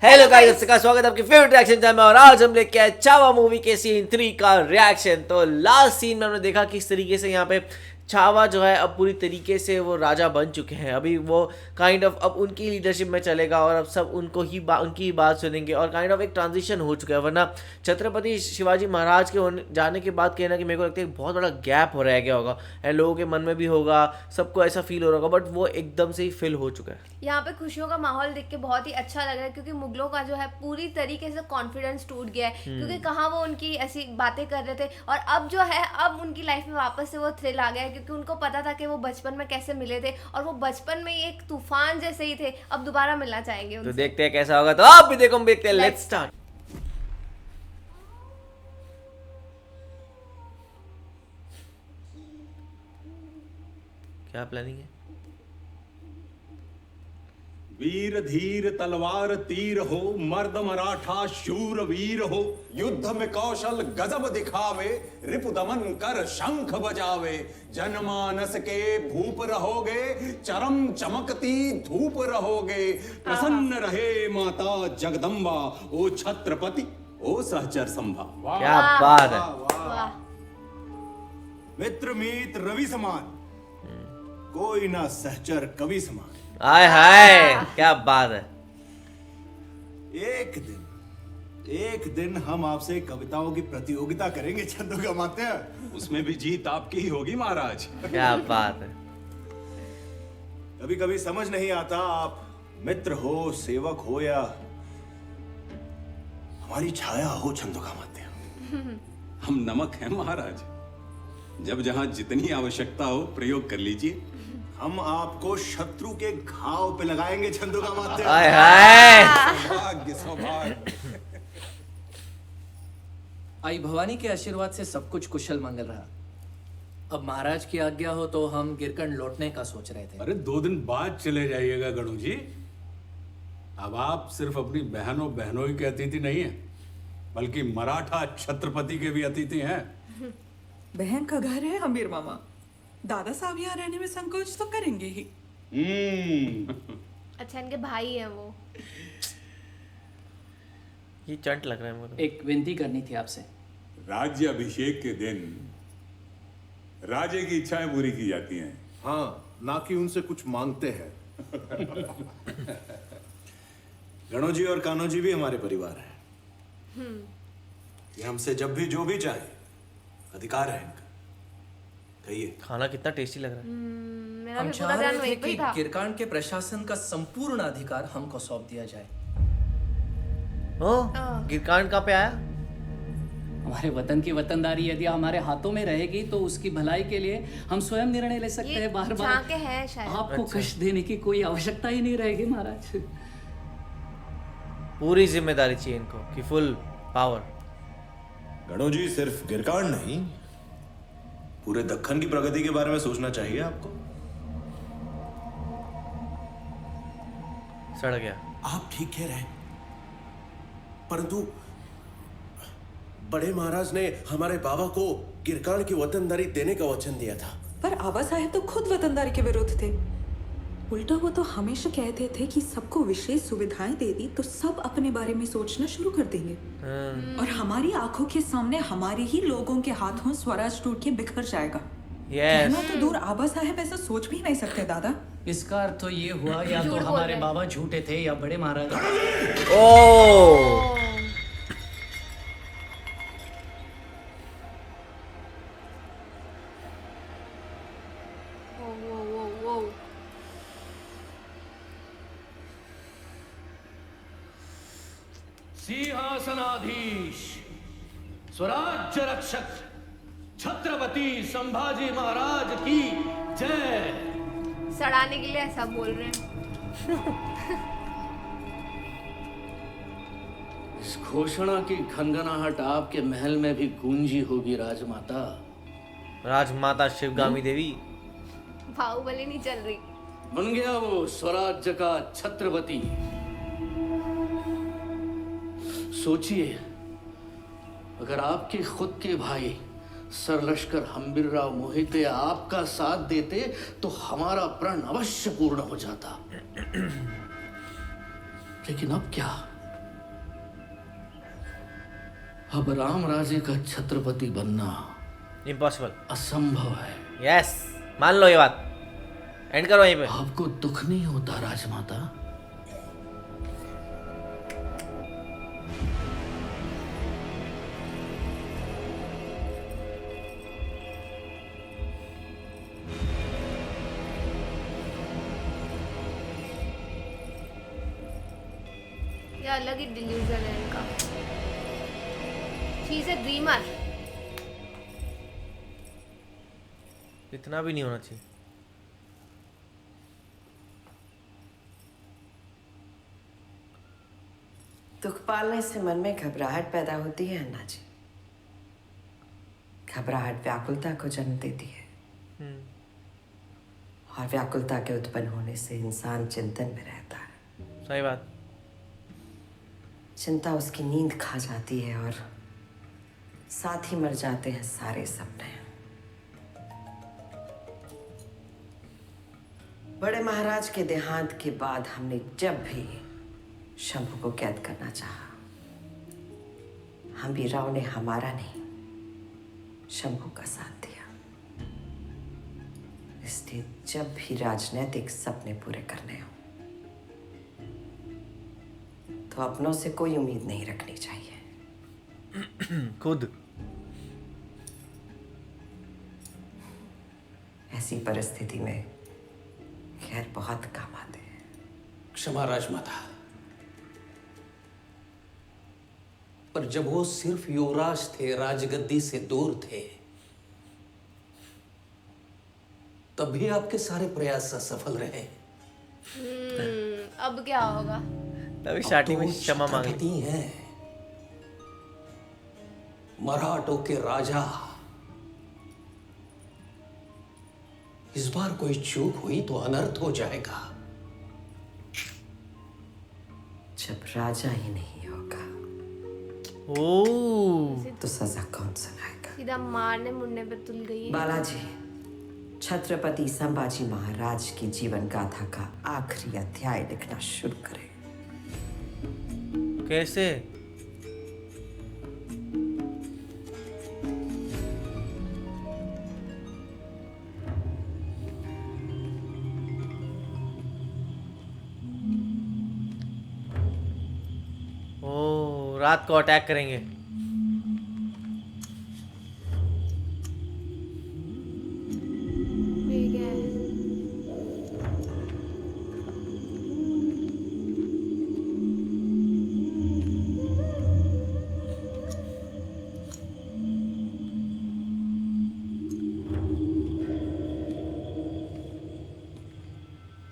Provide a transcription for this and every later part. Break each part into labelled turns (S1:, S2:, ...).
S1: Hello guys, का स्वागत है आपके फेवरेट रिएक्शन चैनल में। और आज हम लेके आए छावा मूवी के सीन 3 का रिएक्शन। तो लास्ट सीन में हमने देखा किस तरीके से यहाँ पे छावा जो है अब पूरी तरीके से वो राजा बन चुके हैं। अभी वो काइंड ऑफ अब उनकी लीडरशिप में चलेगा और अब सब उनको ही उनकी ही बात सुनेंगे और काइंड ऑफ एक ट्रांजिशन हो चुका है। वरना छत्रपति शिवाजी महाराज के जाने के बाद कहना कि मेरे को लगता है एक बहुत बड़ा गैप हो रह गया होगा एंड लोगों के मन में भी होगा, सबको ऐसा फील हो रहा होगा, बट वो एकदम से ही फिल हो चुका है।
S2: यहाँ पे खुशियों का माहौल देख के बहुत ही अच्छा लग रहा है क्योंकि मुगलों का जो है पूरी तरीके से कॉन्फिडेंस टूट गया है। क्योंकि कहाँ वो उनकी ऐसी बातें कर रहे थे और अब जो है अब उनकी लाइफ में वापस से वो थ्रिल आ गया है क्योंकि उनको पता था कि वो बचपन में कैसे मिले थे और वो बचपन में ही एक तूफान जैसे ही थे, अब दोबारा मिलना चाहेंगे
S1: तो
S2: उनसे।
S1: देखते हैं कैसा होगा। तो आप भी देखो, हम देखते हैं। Let's start. क्या प्लानिंग है?
S3: वीर धीर तलवार तीर हो, मर्द मराठा शूर वीर हो, युद्ध में कौशल गजब दिखावे, रिपु दमन कर शंख बजावे, जनमानस के भूप रहोगे, चरम चमकती धूप रहोगे, प्रसन्न रहे माता जगदम्बा, ओ छत्रपति ओ सहचर संभा।
S1: क्या बात है।
S2: वाह,
S4: मित्र मीत रवि समान, कोई ना सहचर कवि समान।
S1: आय हाय, क्या बात है।
S4: एक दिन हम आपसे कविताओं की प्रतियोगिता करेंगे चंदू माते हैं।
S3: उसमें भी जीत आपकी ही होगी महाराज।
S1: क्या बात है।
S4: कभी कभी समझ नहीं आता आप मित्र हो, सेवक हो या हमारी छाया हो चंदू माते हैं।
S3: हम नमक हैं महाराज, जब जहां जितनी आवश्यकता हो प्रयोग कर लीजिए।
S4: हम आपको शत्रु के घाव पे लगाएंगे चंदू माते हैं।
S1: आय हाय।
S3: सौभाग्य सौभाग्य।
S5: आई भवानी के आशीर्वाद से सब कुछ कुशल मंगल रहा। अब महाराज की आज्ञा हो तो हम गिरकंड लौटने का सोच रहे थे।
S6: अरे 2 दिन बाद चले जाइएगा गणू जी। अब आप सिर्फ अपनी बहनों ही के अतिथि नहीं है, बल्कि मराठा छत्रपति के भी अतिथि हैं।
S7: बहन का घर है अमीर मामा, दादा साहब यहाँ रहने में संकोच तो करेंगे ही।
S2: अच्छा इनके भाई हैं वो।
S1: ये चंट लग रहा है मुझे।
S5: एक विनती करनी थी आपसे।
S8: राज्य अभिषेक के दिन राजे की इच्छाएं पूरी की जाती हैं।
S4: हाँ, ना कि उनसे कुछ मांगते हैं। गणो जी और कान्हो जी भी हमारे परिवार हैं। ये हमसे जब भी जो भी चाहे अधिकार है इनका। कहिए।
S1: खाना कितना टेस्टी लग रहा है।
S2: मेरा
S5: हम
S2: भी
S5: चाह
S2: पूरा ध्यान
S5: रहे थे
S2: वहीं पे
S5: कि
S2: ही था।
S5: गिरकांड के प्रशासन का संपूर्ण अधिकार हमको सौंप दिया जाए।
S1: ओ, गिरकांड कहाँ पे आया?
S5: हमारे वतन की वतनदारी यदि हमारे हाथों में रहेगी तो उसकी भलाई के लिए हम स्वयं निर्णय ले सकते
S2: ये
S5: हैं। बार
S2: जहाँ के
S5: बार
S2: हैं शायद।
S5: आपको कष्ट देने की कोई आवश्यकता ही नहीं रहेगी महाराज।
S1: पूरी जिम्मेदारी चाहिए इनको कि फुल पावर।
S4: गणो जी, सिर्फ गिरकांड नहीं, पूरे दक्कन की प्रगति के बारे में सोचना चाहिए आपको।
S1: सड़ गया।
S9: आप ठीक कह रहे हैं, परंतु बड़े महाराज ने हमारे बाबा को गिरकांड की वतनदारी देने का वचन दिया था।
S7: पर आबा साहब तो खुद वतनदारी के विरुद्ध थे। उल्टा वो तो हमेशा कहते थे कि सबको विशेष सुविधाएं दे दी तो सब अपने बारे में सोचना शुरू कर देंगे। और हमारी आंखों के सामने हमारे ही लोगों के हाथों स्वराज टूट के बिखर जाएगा। कहना तो दूर, आबा साहब ऐसा सोच भी नहीं सकते दादा।
S5: इसका अर्थ तो ये हुआ या तो
S2: झूठ बोल
S5: हमारे
S2: रहे।
S5: बाबा झूठे थे या बड़े महाराज।
S1: ओ,
S2: वो
S10: सिंहासनाधीश स्वराज्य रक्षक छत्रपति संभाजी महाराज की जय।
S2: सड़ाने के लिए ऐसा बोल रहे हैं।
S10: इस घोषणा की खनगनाहट आपके महल में भी गूंजी होगी राजमाता।
S1: राजमाता शिवगामी देवी।
S2: बाहुबली नहीं चल रही।
S10: बन गया वो स्वराज्य का छत्रपति। सोचिए, अगर आपके खुद के भाई सरलश्कर हम्बीरराव मोहिते आपका साथ देते तो हमारा प्रण अवश्य पूर्ण हो जाता। लेकिन अब क्या? अब राम राजे का छत्रपति बनना
S1: इम्पॉसिबल।
S10: असंभव है।
S1: यस, मान लो ये बात, एंड करो यहीं पे।
S10: आपको दुख नहीं होता राजमाता?
S2: ये अलग ही डिल्यूजन है इनका। She is a dreamer.
S1: इतना भी नहीं होना चाहिए।
S11: दुख पालने से मन में घबराहट पैदा होती है अन्ना जी। घबराहट व्याकुलता को जन्म देती है और व्याकुलता के उत्पन्न होने से इंसान चिंतन में रहता है।
S1: सही बात।
S11: चिंता उसकी नींद खा जाती है और साथ ही मर जाते हैं सारे सपने। बड़े महाराज के देहांत के बाद हमने जब भी शंभू को कैद करना चाहा, हम वीराओं ने हमारा नहीं शंभू का साथ दिया। इसलिए जब भी राजनीतिक सपने पूरे करने हो तो अपनों से कोई उम्मीद नहीं रखनी चाहिए।
S1: खुद
S11: ऐसी परिस्थिति में खैर बहुत काम आते हैं।
S5: क्षमा राजमाता, पर जब वो सिर्फ युवराज थे, राजगद्दी से दूर थे, तब भी आपके सारे प्रयास असफल रहे।
S2: अब क्या होगा?
S1: तभी स्टार्टिंग में क्षमा मांगी।
S5: छत्रपति हैं, मराठों के राजा। इस बार कोई चूक हुई तो अनर्थ हो जाएगा।
S11: जब राजा ही नहीं होगा
S1: ओह,
S11: तो सजा कौन सुनाएगा?
S2: सीधा मारने मुड़ने पे तुल गई है।
S11: बालाजी, छत्रपति संभाजी महाराज की जीवन गाथा का आखिरी अध्याय लिखना शुरू करें।
S1: कैसे? ओह, रात को अटैक करेंगे।
S2: ठीक है।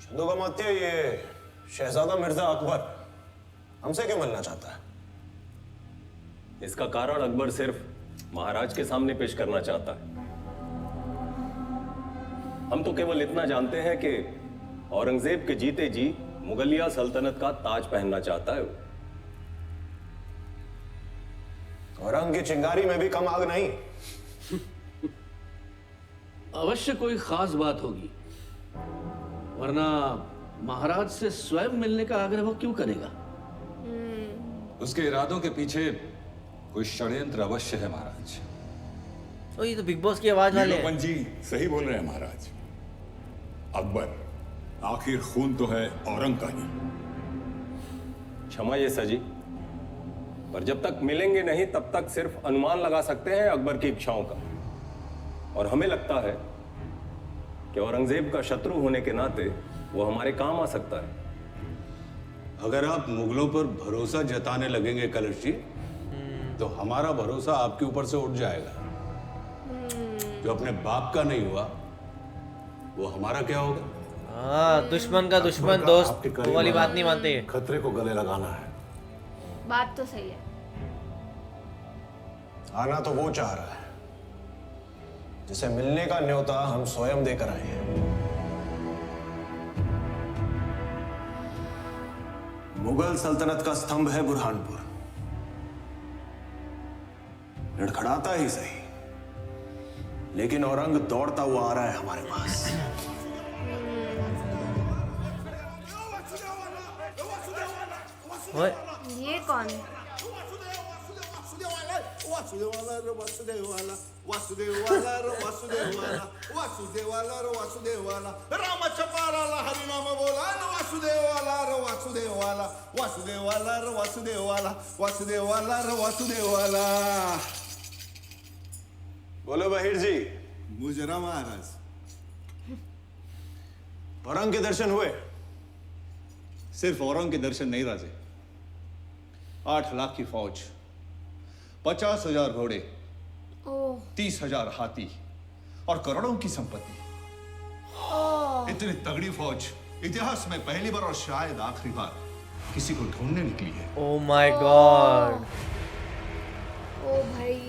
S9: चंदू का मात्य ये शहजादा मिर्जा अकबर हमसे क्यों मिलना चाहता है?
S12: इसका कारण अकबर सिर्फ महाराज के सामने पेश करना चाहता है। हम तो केवल इतना जानते हैं कि औरंगजेब के जीते जी मुगलिया सल्तनत का ताज पहनना चाहता है।
S9: औरंग की चिंगारी में भी कम आग नहीं।
S10: अवश्य कोई खास बात होगी, वरना महाराज से स्वयं मिलने का आग्रह वो क्यों करेगा?
S8: उसके इरादों के पीछे कोई षड्यंत्र अवश्य है महाराज।
S1: ओ, ये तो बिग बॉस की आवाज वाले हैं।
S8: नीलोपंत जी सही बोल रहे हैं महाराज। अकबर आखिर खून तो है औरंग का ही।
S12: क्षमा ये सजी, पर जब तक मिलेंगे नहीं तब तक सिर्फ अनुमान लगा सकते हैं अकबर की इच्छाओं का। और हमें लगता है कि औरंगजेब का शत्रु होने के नाते वो हमारे काम आ सकता है।
S6: अगर आप मुगलों पर भरोसा जताने लगेंगे कलश जी, तो हमारा भरोसा आपके ऊपर से उठ जाएगा। जो अपने बाप का नहीं हुआ वो हमारा क्या होगा?
S1: हाँ, दुश्मन का दुश्मन दोस्त, वो वाली बात नहीं मानते ये।
S9: खतरे को गले लगाना है।
S2: बात तो सही है।
S9: आना तो वो चाह रहा है जिसे मिलने का न्योता हम स्वयं देकर आए हैं। मुगल सल्तनत का स्तंभ है बुरहानपुर। लड़खड़ाता ही सही, लेकिन औरंग दौड़ता हुआ आ रहा है हमारे पास।
S2: ये कौन है?
S13: वासुदेवाला वासुदेवाला रे वासुदेवाला वासुदेवाला रे वासुदेवाला वासुदेवाला रे वासुदेवाला रामाच्या पाराला हरिनाम बोला न वासुदेवाला रे वासुदेवाला वासुदेवाला रे वासुदेवाला वासुदेवाला रे वासुदेवाला.
S9: बोलो बहिर जी.
S13: मुजरा महाराज.
S9: औरंग के दर्शन हुए?
S3: सिर्फ औरंग के दर्शन नहीं राजे. 8 लाख की फौज, 50,000 घोड़े, 30,000 हाथी और करोड़ों की संपत्ति. इतनी तगड़ी फौज इतिहास में पहली बार और शायद आखिरी बार किसी को ढूंढने निकली है.
S1: Oh my God.
S2: ओ भाई.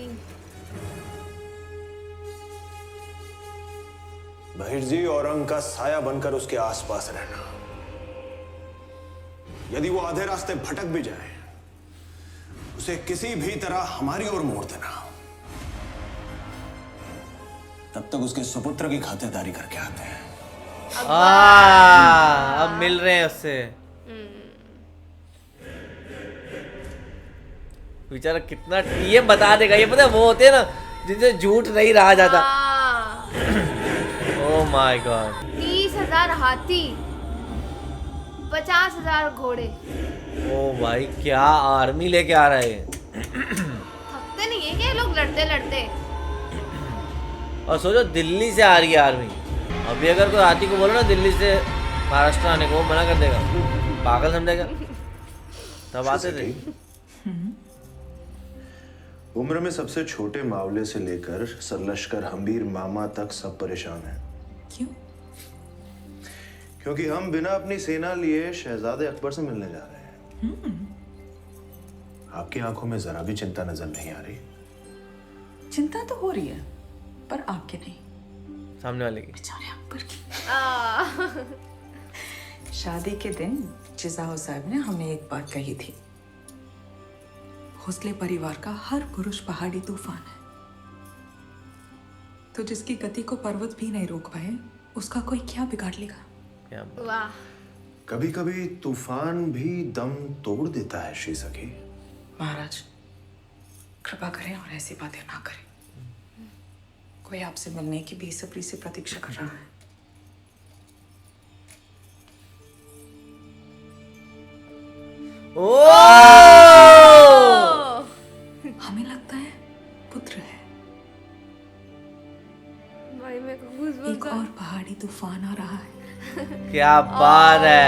S9: बहिर जी, औरंग का साया बनकर उसके आसपास रहना. यदि वो आधे रास्ते भटक भी जाए, उसे किसी भी तरह हमारी ओर मोड़ देना. तब तक उसके सुपुत्र की खातिरदारी करके आते हैं.
S1: अब मिल रहे हैं उससे. बेचारा कितना ये बता देगा. ये पता है वो होते हैं ना जिनसे झूठ नहीं रहा जाता. Oh my God.
S2: 30,000 हाथी, 50,000 घोड़े.
S1: ओ भाई क्या आर्मी लेके आ रहे हैं.
S2: थकते नहीं है क्या लोग लड़ते लड़ते.
S1: और सोचो दिल्ली से आ रही है आर्मी. अभी अगर कोई हाथी को बोलो ना दिल्ली से महाराष्ट्र आने को, वो मना कर देगा, पागल समझेगा. तब आते थे.
S9: उम्र में सबसे छोटे मावले से लेकर सरलश्कर हम्बीर मामा तक सब परेशान हैं.
S7: क्यों?
S9: क्योंकि हम बिना अपनी सेना लिए शहजादे अकबर से मिलने जा रहे हैं. आपकी आंखों में जरा भी चिंता नजर नहीं आ रही.
S7: चिंता तो हो रही है, पर आपके नहीं,
S1: सामने वाले की.
S7: बेचारे अकबर की. शादी के दिन जिजाऊ साहब ने हमें एक बात कही थी. भोसले परिवार का हर पुरुष पहाड़ी तूफान है, तो जिसकी गति को पर्वत भी नहीं रोक पाए, उसका कोई क्या बिगाड़ लेगा.
S2: वाह.
S9: कभी कभी तूफान भी दम तोड़ देता है श्री सखी.
S7: महाराज कृपा करें और ऐसी बातें ना करें. कोई आपसे मिलने की बेसब्री से प्रतीक्षा कर रहा है. हमें लगता है पुत्र है.
S2: भाई मेरे को गूज़बम्स
S7: एक और पहाड़ी तूफान आ रहा है.
S1: क्या बात है.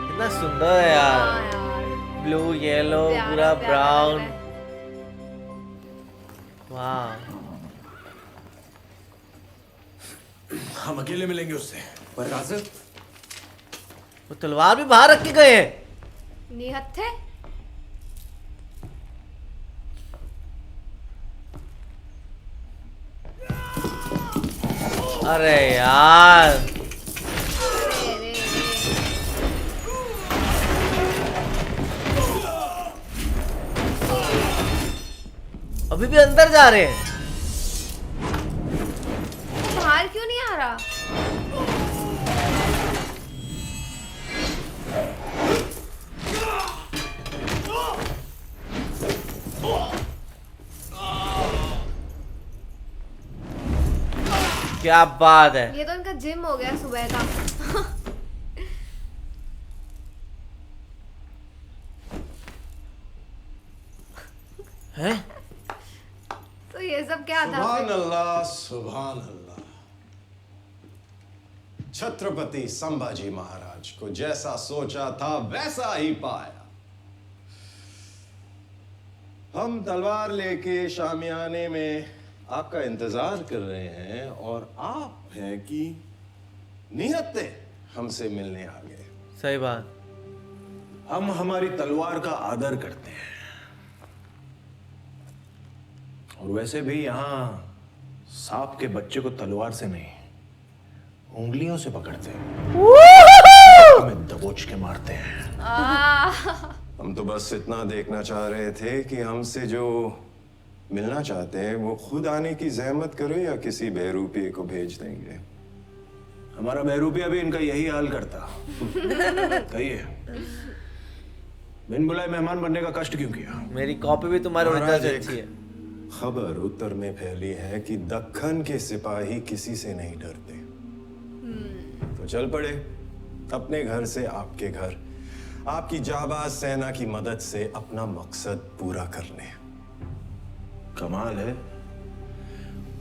S1: कितना सुंदर है यार. ब्लू येलो पूरा ब्राउन. वाह.
S9: हम अकेले मिलेंगे उससे.
S5: पर राजा,
S1: वो तलवार भी बाहर रख के गए हैं.
S2: निहत्थे.
S1: अरे यार. अभी भी अंदर जा रहे हैं.
S2: बाहर क्यों नहीं आ रहा.
S1: क्या बात है.
S2: ये तो इनका जिम हो गया सुबह का.
S1: हैं?
S2: तो ये सब क्या था.
S9: सुभान अल्लाह, सुभान अल्लाह. छत्रपति संभाजी महाराज को जैसा सोचा था वैसा ही पाया. हम तलवार लेके शामियाने में आपका इंतजार कर रहे हैं और आप हैं कि निहत्ते हमसे मिलने आ गए.
S1: सही बात.
S9: हम हमारी तलवार का आदर करते हैं, और वैसे भी यहाँ सांप के बच्चे को तलवार से नहीं, उंगलियों से पकड़ते हैं, हमें दबोच के मारते हैं. हम तो बस इतना देखना चाह रहे थे कि हमसे जो मिलना चाहते हैं वो खुद आने की जहमत करे या किसी बहरूपिये को भेज देंगे. हमारा बहरूपिया भी इनका यही हाल करता. कहिए. बिन बुलाए मेहमान बनने का कष्ट क्यों किया?
S1: मेरी कॉपी भी तुम्हारे ओरिजिनल
S3: महाराज,
S1: से
S3: एक
S1: अच्छी है।
S3: खबर उत्तर में फैली है कि दक्खन के सिपाही किसी से नहीं डरते। तो चल पड़े अपने घर से आपके घर, आपकी जाबाज सेना की मदद से अपना मकसद पूरा करने।
S9: कमाल है,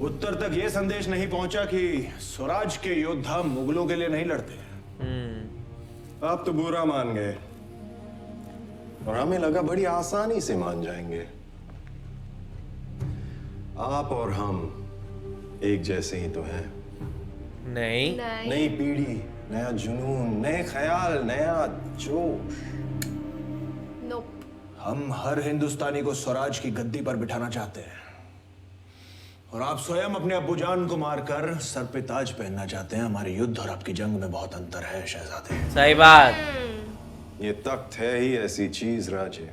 S9: उत्तर तक ये संदेश नहीं पहुंचा कि स्वराज के योद्धा मुगलों के लिए नहीं लड़ते।
S3: आप तो बुरा मान गए और हमें लगा बड़ी आसानी से मान जाएंगे। आप और हम एक जैसे ही तो हैं।
S1: नहीं,
S3: नई पीढ़ी, नया जुनून, नए ख्याल, नया जोश।
S2: नोप।
S9: हम हर हिंदुस्तानी को स्वराज की गद्दी पर बिठाना चाहते हैं और आप स्वयं अपने अब्बूजान को मारकर सर पे ताज पहनना चाहते हैं। हमारे युद्ध और आपकी जंग में बहुत अंतर है शहजादे।
S1: सही बात।
S3: ये तख्त है ही ऐसी चीज राजे,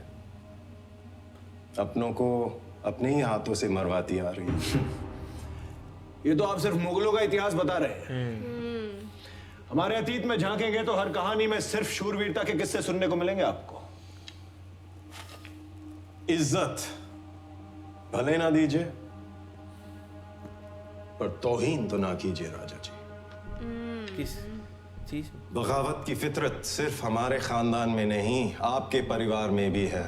S3: अपनों को अपने ही हाथों से मरवाती आ रही है।
S9: ये तो आप सिर्फ मुगलों का इतिहास बता रहे हैं। हमारे अतीत में झांकेंगे तो हर कहानी में सिर्फ शूरवीरता के किस्से सुनने को मिलेंगे आपको।
S3: इज्जत भले ना दीजिए पर तौहीन तो ना कीजिए राजा जी।
S1: किस चीज?
S3: बगावत की फितरत सिर्फ हमारे खानदान में नहीं, आपके परिवार में भी है।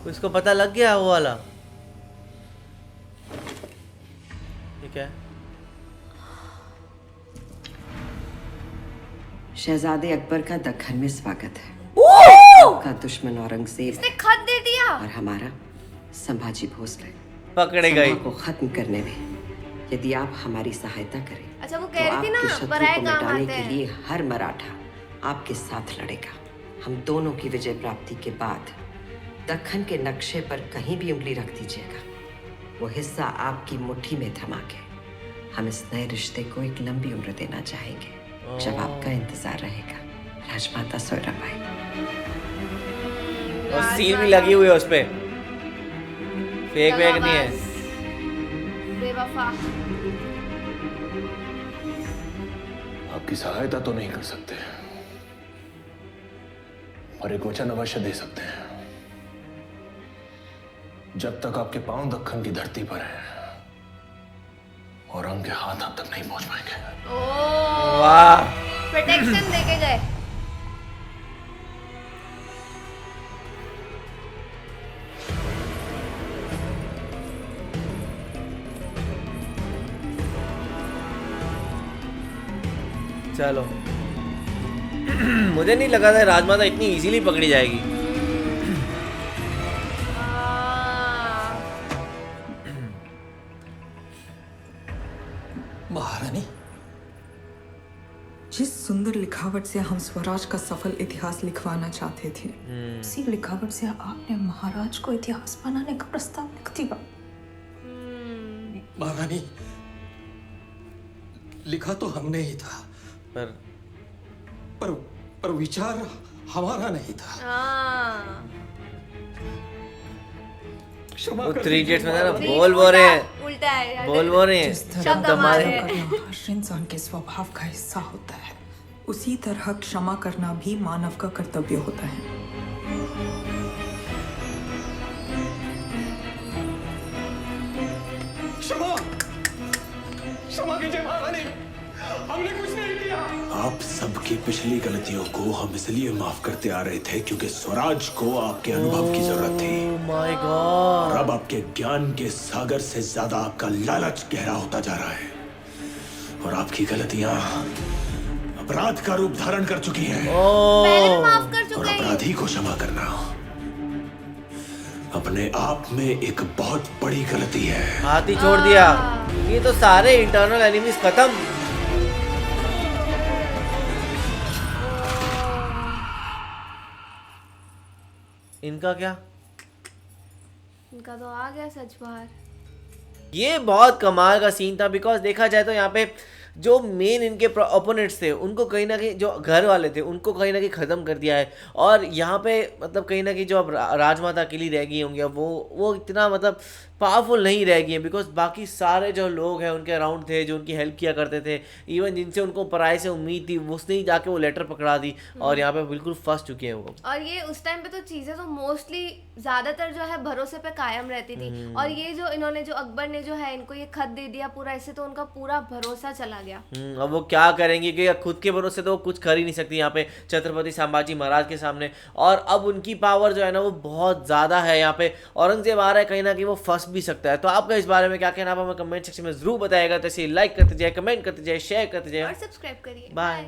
S1: उसको पता लग गया वो वाला। ठीक है।
S11: शहजादे अकबर का दक्खन में स्वागत है। आपका दुश्मन औरंगजेब
S2: इसने खत दे दिया।
S11: और हमारा संभाजी भोसले
S1: पकड़े गए
S11: को खत्म करने में यदि आप हमारी सहायता करें
S2: अच्छा वो
S11: तो
S2: कह रही थी
S11: आपके
S2: ना
S11: शत्रु
S2: पराये
S11: को
S2: काम
S11: मिटाने
S2: आते
S11: के
S2: हैं।
S11: लिए हर मराठा आपके साथ लड़ेगा। हम दोनों की विजय प्राप्ति के बाद दक्खन के नक्शे पर कहीं भी उंगली रख दीजिएगा, वो हिस्सा आपकी मुट्ठी में थमा के हम इस नए रिश्ते को एक लंबी उम्र देना चाहेंगे। जब आपका इंतजार रहेगा राजमाता सोयराबाई।
S1: और सील भी लगी हुई है उस पे, फेक वेक नहीं है।
S2: बेवफा।
S9: आपकी सहायता तो नहीं कर सकते पर एक वचन अवश्य दे सकते हैं। जब तक आपके पांव दक्खन की धरती पर है औरंग के हाथ आप तक नहीं पहुंच पाएंगे।
S1: वाह,
S2: प्रोटेक्शन देके गए।
S1: चलो। मुझे नहीं लगा था राजमाता इतनी इजीली पकड़ी जाएगी।
S7: महारानी, जिस सुंदर लिखावट से हम स्वराज का सफल इतिहास लिखवाना चाहते थे, उसी लिखावट से आपने महाराज को इतिहास बनाने का प्रस्ताव लिख दिया।
S5: महारानी, लिखा तो हमने ही था पर विचार हमारा नहीं था।
S1: वो 3 इडियट्स में था ना, बोल रहे हैं,
S2: उल्टा है,
S1: बोल रहे हैं,
S2: शब्द हमारे हैं।
S7: हर इंसान के स्वभाव का हिस्सा होता है, उसी तरह क्षमा करना भी मानव का कर्तव्य होता है।
S9: क्षमा कीजिए महारानी, हमने कुछ नहीं किया। आप सबकी पिछली गलतियों को हम इसलिए माफ करते आ रहे थे क्योंकि स्वराज को आपके अनुभव की जरूरत थी।
S1: My God.
S9: और अब आपके ज्ञान के सागर से ज्यादा आपका लालच गहरा होता जा रहा है और आपकी गलतियां अपराध का रूप धारण कर चुकी हैं।
S2: पहले माफ कर
S9: और
S2: चुके हैं।
S9: अपराधी को क्षमा करना अपने आप में एक बहुत बड़ी गलती है।
S1: हाथ ही छोड़ दिया। ये तो सारे इंटरनल एनिमीज खत्म। इनका क्या?
S2: इनका तो आ गया सच बाहर।
S1: ये बहुत कमाल का सीन था बिकॉज देखा जाए तो यहाँ पे जो मेन इनके ओपोनेंट्स थे उनको कहीं ना कहीं, जो घर वाले थे उनको कहीं ना कहीं ख़त्म कर दिया है। और यहाँ पे मतलब कहीं ना कहीं जो अब राजमाता अकेली रह गई होंगी, अब वो इतना मतलब पावरफुल नहीं रह गई है, बिकॉज बाकी सारे जो लोग हैं उनके अराउंड थे, जो उनकी हेल्प किया करते थे, इवन जिनसे उनको पराये से उम्मीद थी, उसने ही जाके वो लेटर पकड़ा दी और यहाँ पे बिल्कुल फंस चुके हैं वो।
S2: और ये उस टाइम पे तो चीजें तो मोस्टली ज्यादातर जो है भरोसे पे कायम रहती थी, और ये जो इन्होंने जो अकबर ने जो है इनको ये खत दे दिया पूरा, इससे तो उनका पूरा भरोसा चला गया।
S1: अब वो क्या करेंगे कि खुद के भरोसे तो वो कुछ कर ही नहीं सकती यहाँ पे छत्रपति संभाजी महाराज के सामने। और अब उनकी पावर जो है ना वो बहुत ज़्यादा है यहाँ पे। औरंगजेब आ रहा है, कहीं ना कहीं वो फंस भी सकता है। तो आपका इस बारे में क्या कहना है, हमें कमेंट सेक्शन में जरूर बताएगा। तो इसे लाइक करते जाए, कमेंट करते जाए, शेयर करते जाए
S2: और सब्सक्राइब करिए।
S1: बाय।